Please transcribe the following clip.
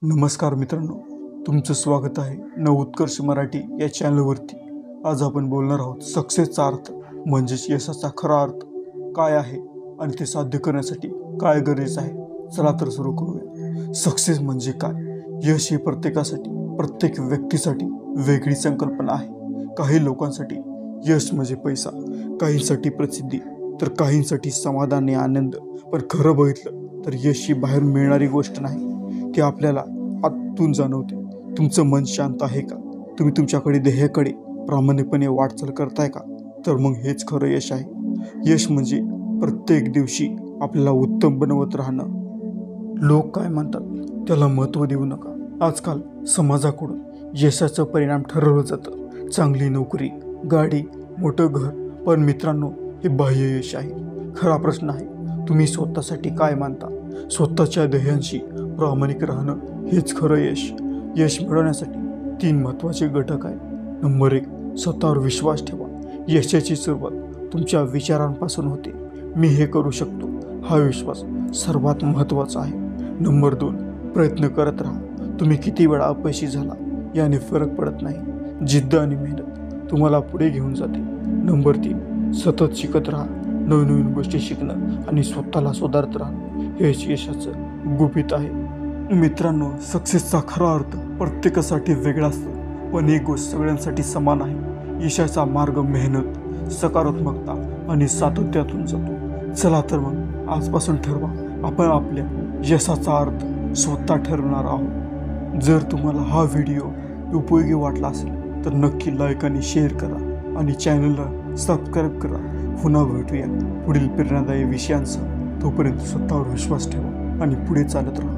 नमस्कार मित्रांनो, तुमचं स्वागत आहे नवोत्कर्ष मराठी या चॅनलवरती। आज आपण बोलणार आहोत सक्सेसचा अर्थ म्हणजेच यशाचा खरा अर्थ काय आहे आणि ते साध्य करण्यासाठी काय गरजेचं आहे। चला तर सुरू करूया। सक्सेस म्हणजे काय? यश हे प्रत्येकासाठी, प्रत्येक व्यक्तीसाठी वेगळी संकल्पना आहे। काही लोकांसाठी यश म्हणजे पैसा, काहींसाठी प्रसिद्धी, तर काहींसाठी समाधान आणि आनंद। पण खरं बघितलं तर यश ही बाहेरून मिळणारी गोष्ट नाही, ती आपल्याला आतून जाणवते। तुमचं मन शांत आहे का? तुम्ही तुमच्याकडे ध्येयाकडे प्रामाणिकपणे वाटचाल करताय का? तर मग हेच खरं यश आहे। यश म्हणजे प्रत्येक दिवशी आपल्याला उत्तम बनवत राहणं। लोक काय म्हणतात त्याला महत्त्व देऊ नका। आजकाल समाजाकडून यशाचं परिणाम ठरवलं जातं, चांगली नोकरी, गाडी, मोठं घर। पण मित्रांनो, हे बाह्य यश आहे। खरा प्रश्न आहे, तुम्ही स्वतःसाठी काय मानता? स्वतःच्या ध्येयांशी प्रामाणिक राहणं हेच खरं यश। यश मिळवण्यासाठी 3 महत्त्वाचे घटक आहेत। नंबर 1, स्वतःवर विश्वास ठेवा। यशाची सुरुवात तुमच्या विचारांपासून होते। मी हे करू शकतो हा विश्वास सर्वात महत्त्वाचा आहे। नंबर 2, प्रयत्न करत राहा। तुम्ही किती वेळा अपयशी झाला याने फरक पडत नाही, जिद्द आणि मेहनत तुम्हाला पुढे घेऊन जाते। नंबर 3, सतत शिकत राहा। नवीन गोष्टी शिकणं आणि स्वतःला सुधारत राहणं हेच यशाचं गुपित आहे। मित्रांनो, सक्सेसचा खरा अर्थ प्रत्येकासाठी वेगळा असतो, पण एक गोष्ट सगळ्यांसाठी समान आहे। यशाचा मार्ग मेहनत, सकारात्मकता आणि सातत्यातून जातो। चला तर मग आजपासून ठरवा, आपण आपल्या यशाचा अर्थ स्वतः ठरवणार आहोत। जर तुम्हाला हा व्हिडिओ उपयोगी वाटला असेल तर नक्की लाईक आणि शेअर करा आणि चॅनलला सबस्क्राईब करा। पुन्हा भेटूया पुढील प्रेरणादायी विषयांसह। तोपर्यंत स्वतःवर विश्वास ठेवा आणि पुढे चालत राहा।